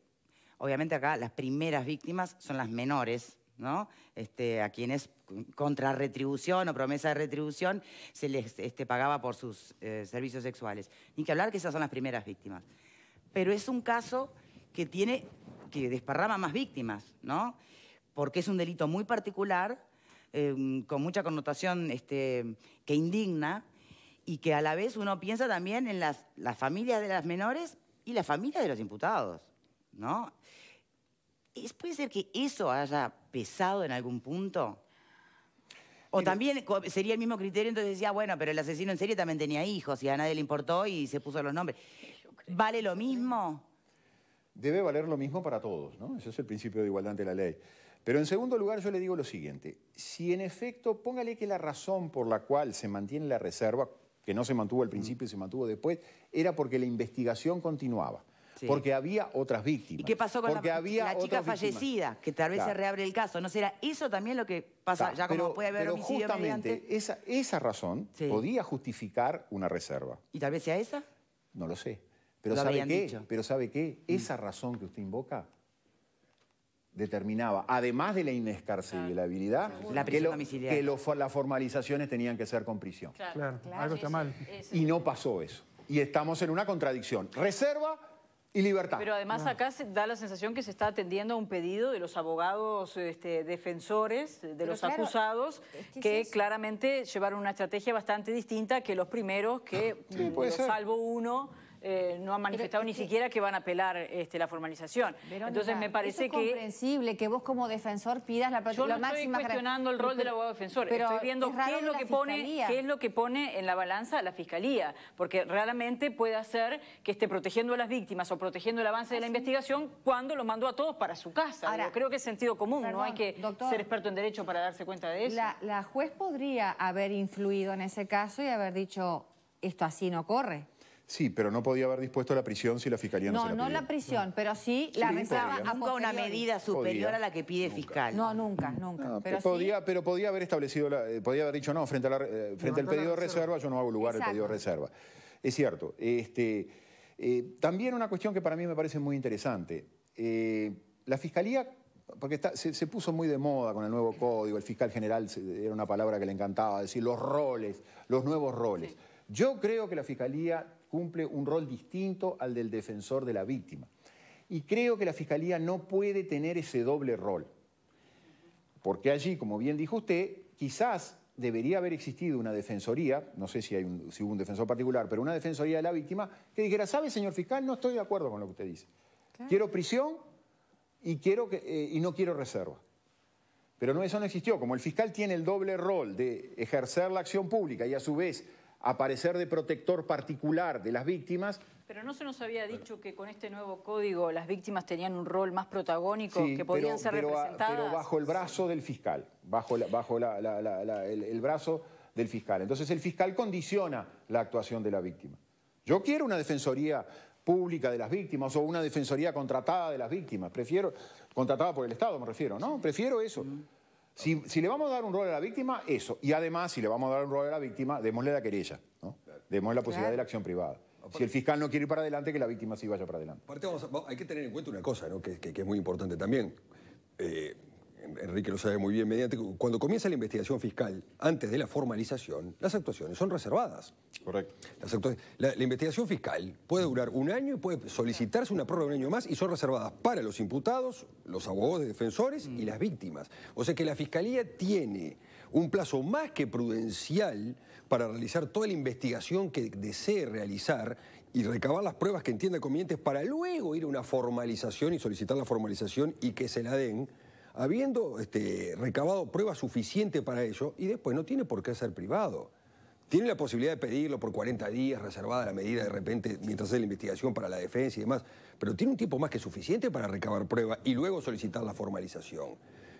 obviamente acá las primeras víctimas son las menores, ¿no? A quienes contra retribución o promesa de retribución se les pagaba por sus servicios sexuales. Ni que hablar que esas son las primeras víctimas. Pero es un caso que desparrama más víctimas, ¿no? Porque es un delito muy particular, con mucha connotación que indigna, y que a la vez uno piensa también en las familias de las menores y las familias de los imputados, ¿no? ¿Puede ser que eso haya pesado en algún punto? O también sería el mismo criterio, entonces decía, bueno, pero el asesino en serie también tenía hijos y a nadie le importó y se puso los nombres. ¿Vale lo mismo? Debe valer lo mismo para todos, ¿no? Ese es el principio de igualdad ante la ley. Pero en segundo lugar yo le digo lo siguiente, si en efecto, póngale que la razón por la cual se mantiene la reserva, que no se mantuvo al principio y se mantuvo después, era porque la investigación continuaba. Sí. Porque había otras víctimas. ¿Y qué pasó con la chica fallecida? Que tal vez se reabre el caso. ¿No será eso también lo que pasa ya como puede haber homicidio mediante? Pero justamente esa razón podía justificar una reserva. ¿Y tal vez sea esa? No lo sé. Pero ¿sabe qué? Esa razón que usted invoca determinaba, además de la inescarcelabilidad, que las formalizaciones tenían que ser con prisión. Claro, algo está mal. Y no pasó eso. Y estamos en una contradicción. Reserva y libertad. Pero además acá se da la sensación que se está atendiendo a un pedido de los abogados defensores, de los acusados, que claramente llevaron una estrategia bastante distinta que los primeros, que salvo uno, no han manifestado ni siquiera que van a apelar la formalización. Verónica, entonces me parece es comprensible que vos como defensor pidas la máxima... Yo no estoy cuestionando el rol del abogado defensor, estoy viendo qué es lo que pone en la balanza la Fiscalía, porque realmente puede hacer que esté protegiendo a las víctimas o protegiendo el avance de la investigación cuando los mandó a todos para su casa. Ahora, creo que es sentido común, no hay que ser experto en derecho para darse cuenta de eso. La juez podría haber influido en ese caso y haber dicho, esto así no corre. Sí, pero no podía haber dispuesto la prisión si la Fiscalía no se la pidió. No la prisión, pero sí la reserva. Nunca una medida superior a la que pide fiscal. No, nunca. No, pero podía haber establecido, podía haber dicho, no, frente al pedido de reserva, yo no hago lugar el pedido de reserva. Es cierto. También una cuestión que para mí me parece muy interesante. La Fiscalía, porque se puso muy de moda con el nuevo código, el fiscal general era una palabra que le encantaba, decir los roles, los nuevos roles. Sí. Yo creo que la Fiscalía cumple un rol distinto al del defensor de la víctima. Y creo que la Fiscalía no puede tener ese doble rol. Porque allí, como bien dijo usted, quizás debería haber existido una defensoría, no sé si hubo un defensor particular, pero una defensoría de la víctima que dijera, ¿sabe, señor fiscal? No estoy de acuerdo con lo que usted dice. Claro. Quiero prisión y no quiero reserva. Pero no, eso no existió. Como el fiscal tiene el doble rol de ejercer la acción pública y a su vez aparecer de protector particular de las víctimas. Pero ¿no se nos había dicho que con este nuevo código las víctimas tenían un rol más protagónico, que podían ser representadas? Pero bajo el brazo del fiscal, bajo el brazo del fiscal. Entonces el fiscal condiciona la actuación de la víctima. Yo quiero una defensoría pública de las víctimas o una defensoría contratada de las víctimas. Prefiero, contratada por el Estado me refiero, ¿no? Prefiero eso. Si le vamos a dar un rol a la víctima, eso. Y además, si le vamos a dar un rol a la víctima, démosle la querella, ¿no? Démosle la posibilidad de la acción privada. Si el fiscal no quiere ir para adelante, que la víctima sí vaya para adelante. Aparte, hay que tener en cuenta una cosa, ¿no? que es muy importante también. Enrique lo sabe muy bien, cuando comienza la investigación fiscal, antes de la formalización, las actuaciones son reservadas. Correcto. La investigación fiscal puede durar un año y puede solicitarse una prórroga de un año más y son reservadas para los imputados, los abogados de defensores y las víctimas. O sea que la Fiscalía tiene un plazo más que prudencial para realizar toda la investigación que desee realizar y recabar las pruebas que entienda convenientes para luego ir a una formalización y solicitar la formalización y que se la den, habiendo recabado pruebas suficientes para ello, y después no tiene por qué ser privado. Tiene la posibilidad de pedirlo por 40 días, reservada la medida de repente mientras hace la investigación para la defensa y demás, pero tiene un tiempo más que suficiente para recabar pruebas y luego solicitar la formalización.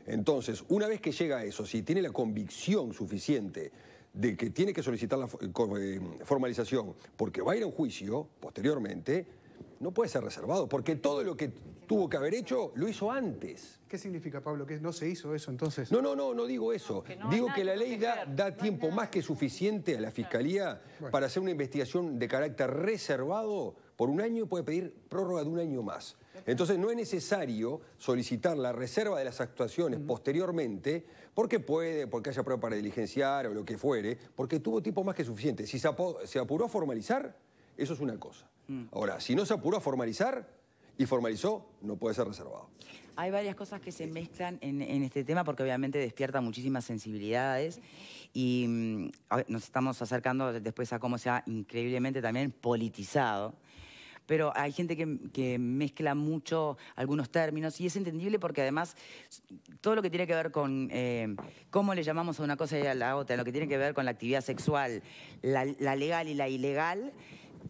Entonces, una vez que llega a eso, si tiene la convicción suficiente de que tiene que solicitar la formalización porque va a ir a un juicio posteriormente, no puede ser reservado, porque todo lo que tuvo que haber hecho lo hizo antes. ¿Qué significa, Pablo? ¿Que no se hizo eso entonces? No digo eso. Digo que la ley da tiempo más que suficiente a la Fiscalía para hacer una investigación de carácter reservado por un año y puede pedir prórroga de un año más. Entonces no es necesario solicitar la reserva de las actuaciones posteriormente porque haya prueba para diligenciar o lo que fuere, porque tuvo tiempo más que suficiente. Si se apuró a formalizar, eso es una cosa. Ahora, si no se apuró a formalizar y formalizó, no puede ser reservado. Hay varias cosas que se mezclan en este tema porque obviamente despierta muchísimas sensibilidades y nos estamos acercando después a cómo se ha increíblemente también politizado. pero hay gente que mezcla mucho algunos términos y es entendible porque además todo lo que tiene que ver con cómo le llamamos a una cosa y a la otra, lo que tiene que ver con la actividad sexual, la legal y la ilegal,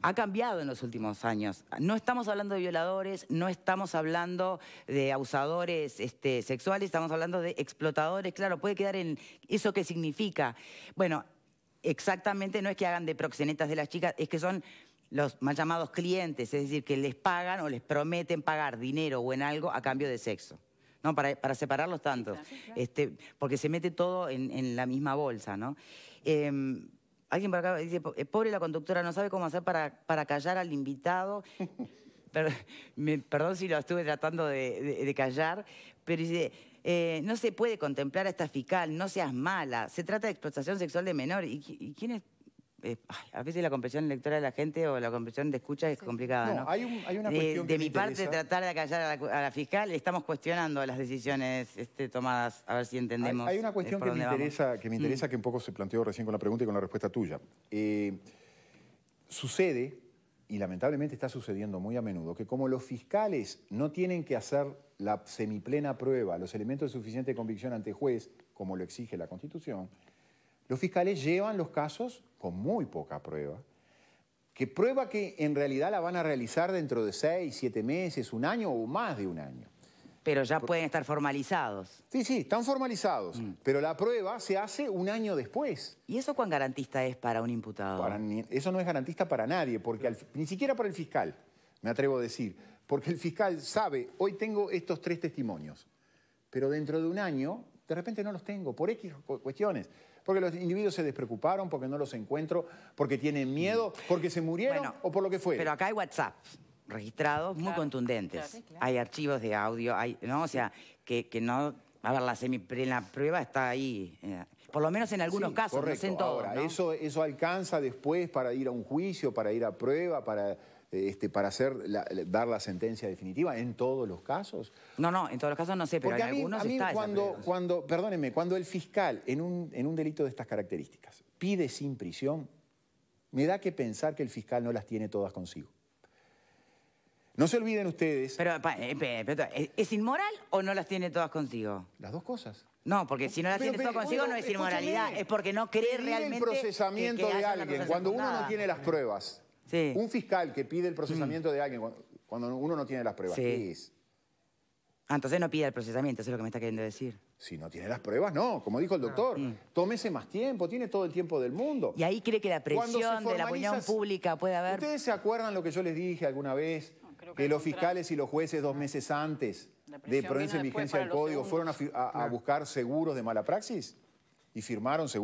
ha cambiado en los últimos años. No estamos hablando de violadores, no estamos hablando de abusadores sexuales, estamos hablando de explotadores. Claro, puede quedar en eso qué significa. Bueno, exactamente no es que hagan de proxenetas de las chicas, es que son los mal llamados clientes, es decir, que les pagan o les prometen pagar dinero o en algo a cambio de sexo. ¿No? Para separarlos tanto, sí, claro. Porque se mete todo en la misma bolsa, ¿no? Alguien por acá dice, pobre la conductora, no sabe cómo hacer para callar al invitado. Perdón si lo estuve tratando de callar, pero dice, no se puede contemplar a esta fiscal, no seas mala, se trata de explotación sexual de menor. ¿Y quién es? A veces la comprensión lectora de la gente o la comprensión de escucha es complicada, ¿no? Hay una cuestión de mi parte, tratar de acallar a la fiscal, estamos cuestionando las decisiones tomadas, a ver si entendemos. Hay una cuestión que me interesa, que un poco se planteó recién con la pregunta y con la respuesta tuya. Sucede, y lamentablemente está sucediendo muy a menudo, que como los fiscales no tienen que hacer la semiplena prueba, los elementos de suficiente convicción ante juez, como lo exige la Constitución, los fiscales llevan los casos con muy poca prueba, que prueba que en realidad la van a realizar dentro de 6, 7 meses, un año o más de un año. Pero ya pueden estar formalizados. Sí, están formalizados, pero la prueba se hace un año después. ¿Y eso cuán garantista es para un imputado? Eso no es garantista para nadie, porque ni siquiera para el fiscal, me atrevo a decir, porque el fiscal sabe, hoy tengo estos 3 testimonios, pero dentro de un año, de repente no los tengo, por X cuestiones. Porque los individuos se despreocuparon, porque no los encuentro, porque tienen miedo, porque se murieron o por lo que fuera. Pero acá hay WhatsApp registrados muy contundentes. Claro. Hay archivos de audio, ¿no? O sea, que no... A ver, la semiplena prueba está ahí. Por lo menos en algunos casos, correcto. No sé en todos. Ahora, ¿no? eso alcanza después para ir a un juicio, para ir a prueba, para dar la sentencia definitiva en todos los casos. No, en todos los casos no sé, pero en algunos está perdónenme, cuando el fiscal en un delito de estas características pide sin prisión, me da que pensar que el fiscal no las tiene todas consigo. No se olviden ustedes... Pero, ¿es inmoral o no las tiene todas consigo? Las dos cosas. No, porque si no las tiene todas consigo no es inmoralidad, es porque no cree realmente... el procesamiento de alguien, cuando uno no tiene las pruebas. Sí. Un fiscal que pide el procesamiento de alguien cuando uno no tiene las pruebas, ¿qué es? Entonces no pide el procesamiento, eso es lo que me está queriendo decir. Si no tiene las pruebas, no. Como dijo el doctor, tómese más tiempo, tiene todo el tiempo del mundo. ¿Y ahí cree que la presión de la opinión pública puede haber? ¿Ustedes se acuerdan lo que yo les dije alguna vez? Que los fiscales y los jueces 2 meses antes de ponerse en vigencia del código fueron a buscar seguros de mala praxis y firmaron se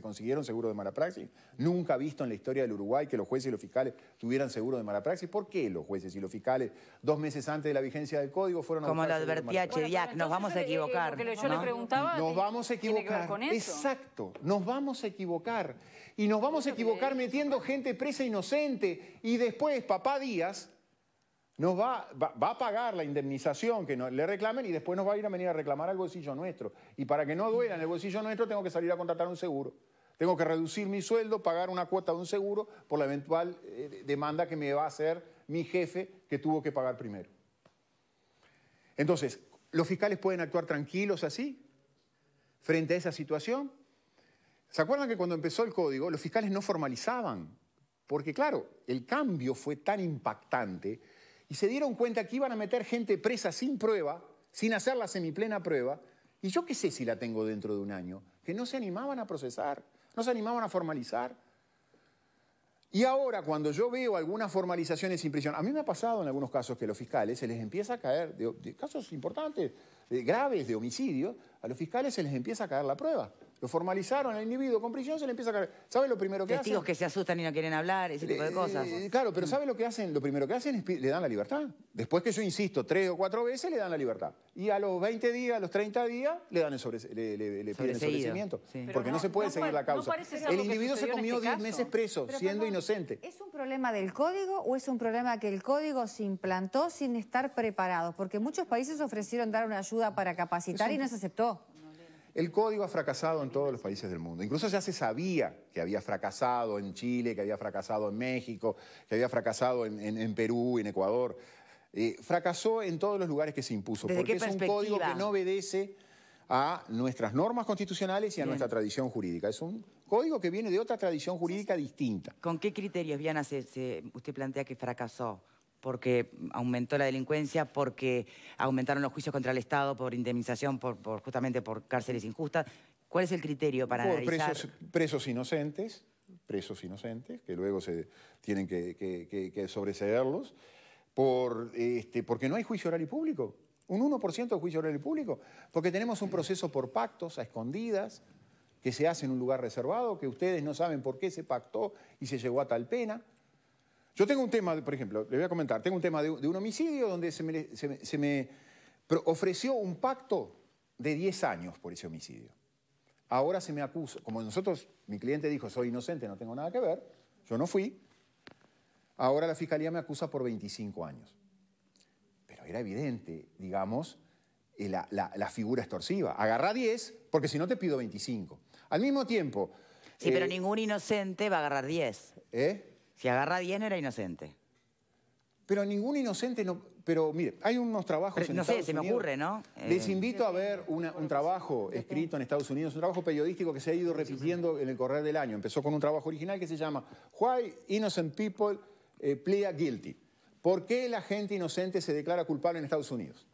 consiguieron seguros de mala praxis. Nunca visto en la historia del Uruguay que los jueces y los fiscales tuvieran seguros de mala praxis. ¿Por qué los jueces y los fiscales 2 meses antes de la vigencia del código fueron a buscar seguros de mala praxis? Como lo advertía Chediak, nos vamos a equivocar. Porque yo le preguntaba... Nos vamos a equivocar. ¿Tiene que ver con eso? Exacto, nos vamos a equivocar. Y nos vamos a equivocar metiendo gente presa inocente. Y después, papá Díaz... nos va a pagar la indemnización que le reclamen y después nos va a ir a venir a reclamar al bolsillo nuestro. Y para que no duela en el bolsillo nuestro tengo que salir a contratar un seguro. Tengo que reducir mi sueldo, pagar una cuota de un seguro por la eventual demanda que me va a hacer mi jefe que tuvo que pagar primero. Entonces, ¿los fiscales pueden actuar tranquilos así frente a esa situación? ¿Se acuerdan que cuando empezó el código los fiscales no formalizaban? Porque claro, el cambio fue tan impactante y se dieron cuenta que iban a meter gente presa sin prueba, sin hacer la semiplena prueba, y yo qué sé si la tengo dentro de un año, que no se animaban a procesar, no se animaban a formalizar. Y ahora, cuando yo veo algunas formalizaciones sin prisión, a mí me ha pasado en algunos casos que a los fiscales se les empieza a caer, de casos importantes, graves de homicidio, a los fiscales se les empieza a caer la prueba. Lo formalizaron al individuo con prisión, se le empieza a caer. ¿Sabe lo primero que hacen? Testigos que se asustan y no quieren hablar, ese tipo de cosas. Claro, pero ¿sabe lo que hacen? Lo primero que hacen es le dan la libertad. Después que yo insisto 3 o 4 veces, le dan la libertad. Y a los 20 días, a los 30 días, le dan le piden el sobreseimiento. Sí. Porque no se puede seguir la causa. El individuo se comió 10 meses preso, siendo inocente. ¿Es un problema del código o es un problema que el código se implantó sin estar preparado? Porque muchos países ofrecieron dar una ayuda para capacitar y no se aceptó. El código ha fracasado en todos los países del mundo. Incluso ya se sabía que había fracasado en Chile, que había fracasado en México, que había fracasado en Perú, en Ecuador. Fracasó en todos los lugares que se impuso. ¿Desde porque qué es un código que no obedece a nuestras normas constitucionales y a nuestra tradición jurídica. Es un código que viene de otra tradición jurídica distinta. ¿Con qué criterios, Viana, usted plantea que fracasó? ¿Porque aumentó la delincuencia, porque aumentaron los juicios contra el Estado por indemnización, justamente por cárceles injustas? ¿Cuál es el criterio para analizar? Presos inocentes, que luego se tienen que sobreseerlos, porque no hay juicio oral y público. Un 1% de juicio oral y público. Porque tenemos un proceso por pactos, a escondidas, que se hace en un lugar reservado, que ustedes no saben por qué se pactó y se llegó a tal pena. Yo tengo un tema, por ejemplo, le voy a comentar, tengo un tema de un homicidio donde se me ofreció un pacto de 10 años por ese homicidio. Ahora se me acusa, como mi cliente dijo, soy inocente, no tengo nada que ver, yo no fui, ahora la Fiscalía me acusa por 25 años. Pero era evidente, digamos, la figura extorsiva. Agarrá 10, porque si no te pido 25. Al mismo tiempo... Sí, pero ningún inocente va a agarrar 10. Si agarra 10 no era inocente. Pero ningún inocente no... Pero mire, hay unos trabajos en Estados Unidos... No sé, se me ocurre, ¿no? Les invito a ver un trabajo escrito en Estados Unidos, un trabajo periodístico que se ha ido repitiendo en el correr del año. Empezó con un trabajo original que se llama Why Innocent People Plead Guilty. ¿Por qué la gente inocente se declara culpable en Estados Unidos?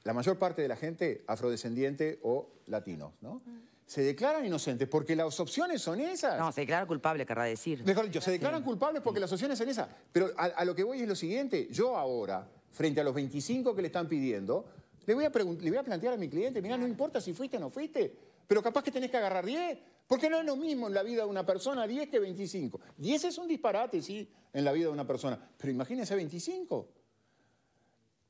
La mayor parte de la gente afrodescendiente o latinos, ¿no? Se declaran inocentes porque las opciones son esas. No, se declara culpable, querrá decir. Mejor dicho, se declaran culpables porque las opciones son esas. Pero a lo que voy es lo siguiente. Yo ahora, frente a los 25 que le están pidiendo, le voy a plantear a mi cliente, mirá, no importa si fuiste o no fuiste, pero capaz que tenés que agarrar 10. Porque no es lo mismo en la vida de una persona 10 que 25. 10 es un disparate, sí, en la vida de una persona. Pero imagínense 25.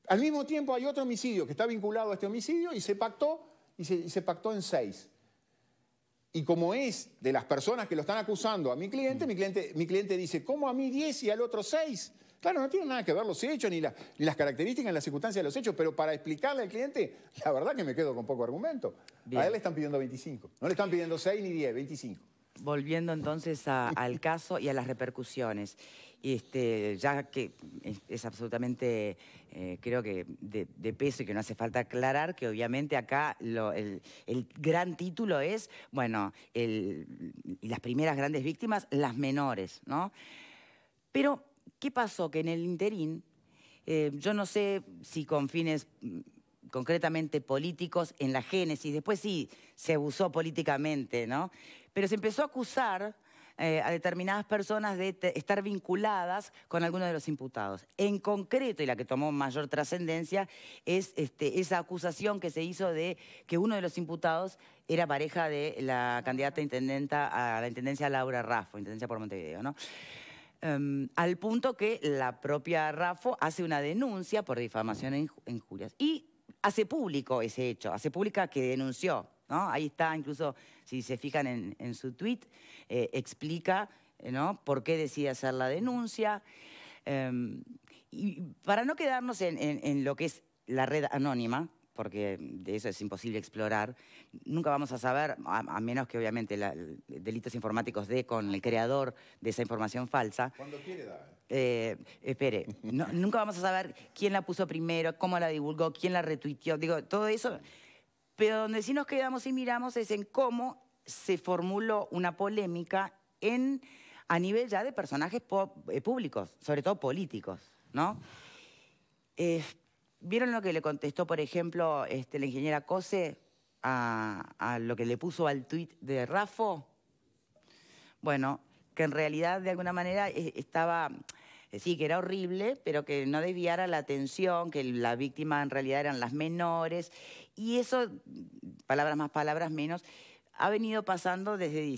Al mismo tiempo hay otro homicidio que está vinculado a este homicidio y se pactó en 6. Y como es de las personas que lo están acusando a mi cliente dice, ¿cómo a mí 10 y al otro 6? Claro, no tiene nada que ver los hechos, ni las características, ni las circunstancias de los hechos, pero para explicarle al cliente, la verdad que me quedo con poco argumento. Bien. A él le están pidiendo 25, no le están pidiendo 6 ni 10, 25. Volviendo entonces al caso y a las repercusiones, ya que es absolutamente, creo que de peso y que no hace falta aclarar que obviamente acá el gran título es, bueno, y las primeras grandes víctimas, las menores, ¿no? Pero, ¿qué pasó? Que en el interín, yo no sé si con fines concretamente políticos en la génesis, después sí se abusó políticamente, ¿no? Pero se empezó a acusar a determinadas personas de estar vinculadas con alguno de los imputados. En concreto, y la que tomó mayor trascendencia, es esa acusación que se hizo de que uno de los imputados era pareja de la candidata intendenta a la intendencia Laura Raffo, intendencia por Montevideo, ¿no? Al punto que la propia Raffo hace una denuncia por difamación e injurias. Y hace público ese hecho, hace pública que denunció, ¿no? Ahí está, incluso, si se fijan en su tweet, explica, ¿no?, por qué decide hacer la denuncia. Y para no quedarnos en lo que es la red anónima, porque de eso es imposible explorar, nunca vamos a saber, a menos que obviamente delitos informáticos dé con el creador de esa información falsa. Cuando quiere dar. Espere, nunca vamos a saber quién la puso primero, cómo la divulgó, quién la retuiteó, digo, todo eso. Pero donde sí nos quedamos y miramos es en cómo se formuló una polémica a nivel ya de personajes públicos, sobre todo políticos, ¿no? ¿Vieron lo que le contestó, por ejemplo, la ingeniera Cose a lo que le puso al tuit de Raffo? Bueno, que en realidad de alguna manera estaba, sí, que era horrible, pero que no desviara la atención, que la víctima en realidad eran las menores. Y eso, palabras más, palabras menos, ha venido pasando desde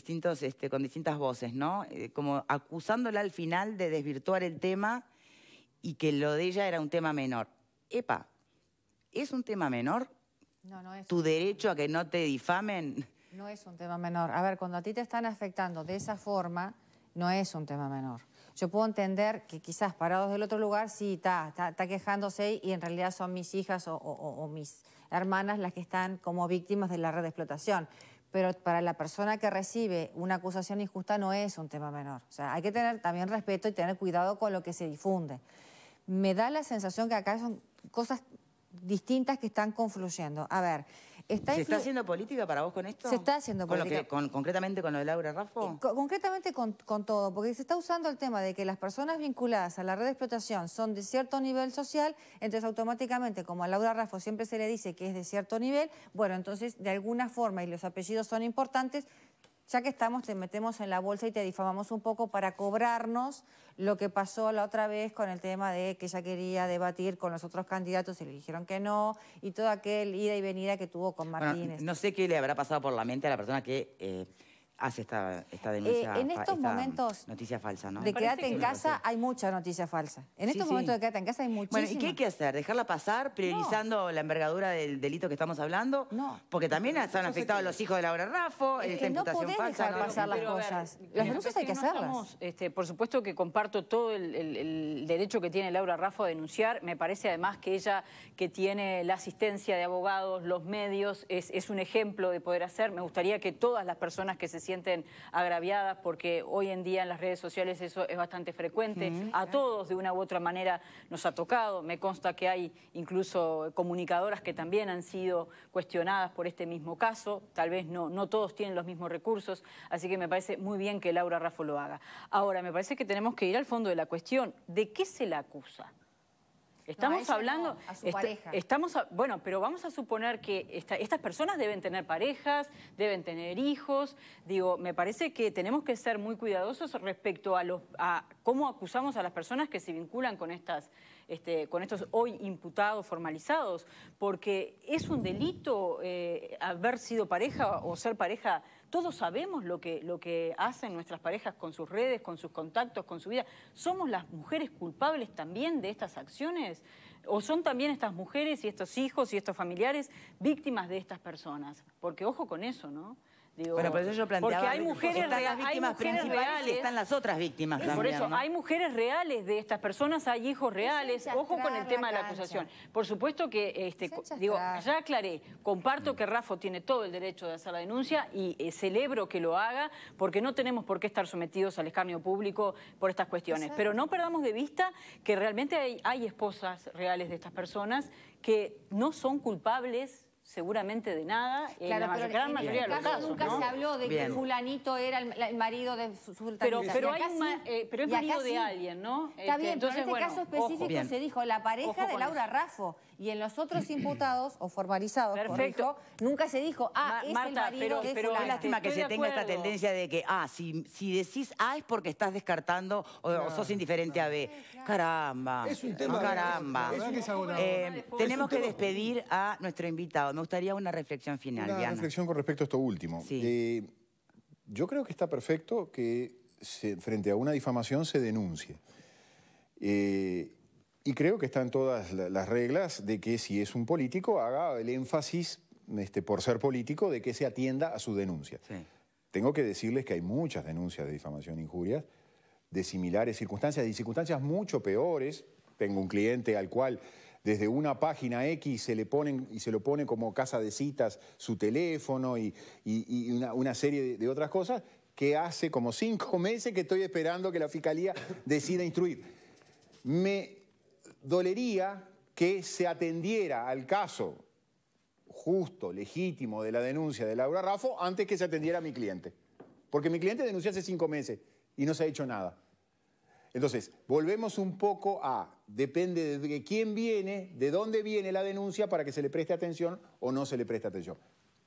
con distintas voces, ¿no? Como acusándola al final de desvirtuar el tema y que lo de ella era un tema menor. Epa, ¿es un tema menor? No, no es. ¿Tu derecho a que no te difamen? No es un tema menor. A ver, cuando a ti te están afectando de esa forma, no es un tema menor. Yo puedo entender que quizás parados del otro lugar sí está quejándose y en realidad son mis hijas o mis hermanas las que están como víctimas de la red de explotación. Pero para la persona que recibe una acusación injusta no es un tema menor. O sea, hay que tener también respeto y tener cuidado con lo que se difunde. Me da la sensación que acá son cosas distintas que están confluyendo. A ver, ¿se está haciendo política para vos con esto? Se está haciendo política. ¿Concretamente con lo de Laura Raffo? Concretamente con todo, porque se está usando el tema de que las personas vinculadas a la red de explotación son de cierto nivel social, entonces automáticamente, como a Laura Raffo siempre se le dice que es de cierto nivel, bueno, entonces de alguna forma, y los apellidos son importantes, ya que estamos, te metemos en la bolsa y te difamamos un poco para cobrarnos lo que pasó la otra vez con el tema de que ella quería debatir con los otros candidatos y le dijeron que no, y todo aquel ida y venida que tuvo con Martínez. Bueno, no sé qué le habrá pasado por la mente a la persona que hace esta denuncia, en estos momentos noticia falsa, ¿no? De quédate en casa hay mucha noticia falsa. En estos momentos de quédate en casa hay muchísima. Bueno, ¿y qué hay que hacer? ¿Dejarla pasar priorizando la envergadura del delito que estamos hablando? No. Porque también están afectados los hijos de Laura Raffo, esta imputación no podés falsa. dejar pasar las cosas. Las denuncias hay que hacerlas. Por supuesto que comparto todo el derecho que tiene Laura Raffo a denunciar. Me parece además que ella, que tiene la asistencia de abogados, los medios, es un ejemplo de poder hacer. Me gustaría que todas las personas que se sienten agraviadas, porque hoy en día en las redes sociales eso es bastante frecuente, a todos de una u otra manera nos ha tocado. Me consta que hay incluso comunicadoras que también han sido cuestionadas por este mismo caso. Tal vez no todos tienen los mismos recursos, así que me parece muy bien que Laura Raffo lo haga. Ahora, me parece que tenemos que ir al fondo de la cuestión. ¿De qué se la acusa? Estamos hablando... a su pareja. Bueno, pero vamos a suponer que estas personas deben tener parejas, deben tener hijos. Digo, me parece que tenemos que ser muy cuidadosos respecto a cómo acusamos a las personas que se vinculan con con estos hoy imputados formalizados, porque es un delito haber sido pareja o ser pareja. Todos sabemos lo que hacen nuestras parejas con sus redes, con sus contactos, con su vida. ¿Somos las mujeres culpables también de estas acciones? ¿O son también estas mujeres y estos hijos y estos familiares víctimas de estas personas? Porque ojo con eso, ¿no? Digo, bueno, por eso yo planteaba, porque hay mujeres, están las víctimas principales reales, y están las otras víctimas también, por eso, ¿no? hay mujeres reales de estas personas, hay hijos reales, ojo con el tema de la acusación. Por supuesto que, ya aclaré, comparto que Raffo tiene todo el derecho de hacer la denuncia y celebro que lo haga, porque no tenemos por qué estar sometidos al escarnio público por estas cuestiones. Exacto. Pero no perdamos de vista que realmente hay esposas reales de estas personas que no son culpables seguramente de nada, claro, en la gran mayoría de los casos. Nunca se habló de que fulanito era el marido de sultanita. Pero es marido de alguien, ¿no? Está bien, entonces, pero en este caso específico se dijo la pareja de Laura Raffo. Y en los otros imputados o formalizados, correcto, nunca se dijo, es Marta, el marido de pero fulano. es lástima que se tenga esta tendencia de que, si decís A es porque estás descartando o sos indiferente a B. Claro. Caramba. Es un tema. Caramba. Tenemos que despedir a nuestro invitado. Me gustaría una reflexión final, Una Diana. reflexión con respecto a esto último. Sí. Yo creo que está perfecto que frente a una difamación se denuncie. Y creo que están todas las reglas de que si es un político haga el énfasis, por ser político, de que se atienda a su denuncia. Sí. Tengo que decirles que hay muchas denuncias de difamación e injurias de similares circunstancias y circunstancias mucho peores. Tengo un cliente al cual desde una página X se le pone como casa de citas su teléfono y una serie de otras cosas que hace como 5 meses que estoy esperando que la Fiscalía decida instruir. Me dolería que se atendiera al caso justo, legítimo de la denuncia de Laura Raffo antes que se atendiera a mi cliente. Porque mi cliente denunció hace 5 meses y no se ha hecho nada. Entonces, volvemos un poco depende de quién viene, de dónde viene la denuncia para que se le preste atención o no se le preste atención.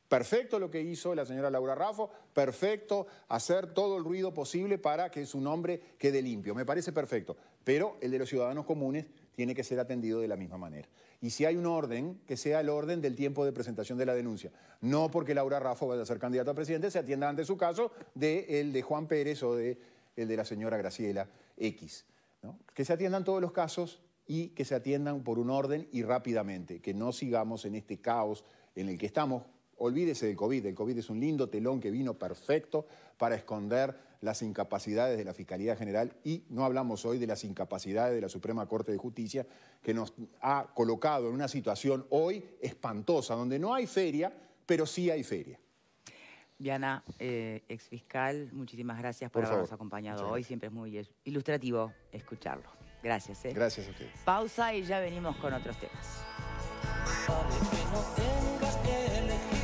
Perfecto lo que hizo la señora Laura Raffo, perfecto hacer todo el ruido posible para que su nombre quede limpio. Me parece perfecto, pero el de los ciudadanos comunes tiene que ser atendido de la misma manera. Y si hay un orden, que sea el orden del tiempo de presentación de la denuncia. No porque Laura Raffo vaya a ser candidata a presidente, se atienda ante su caso el de Juan Pérez o el de la señora Graciela X, ¿no? Que se atiendan todos los casos y que se atiendan por un orden y rápidamente, que no sigamos en este caos en el que estamos olvídese del COVID. El COVID es un lindo telón que vino perfecto para esconder las incapacidades de la Fiscalía General y no hablamos hoy de las incapacidades de la Suprema Corte de Justicia, que nos ha colocado en una situación hoy espantosa, donde no hay feria, pero sí hay feria. Viana, exfiscal, muchísimas gracias por habernos acompañado hoy. Siempre es muy ilustrativo escucharlo. Gracias. Gracias a ustedes. Pausa y ya venimos con otros temas. Para que no tengas que elegir.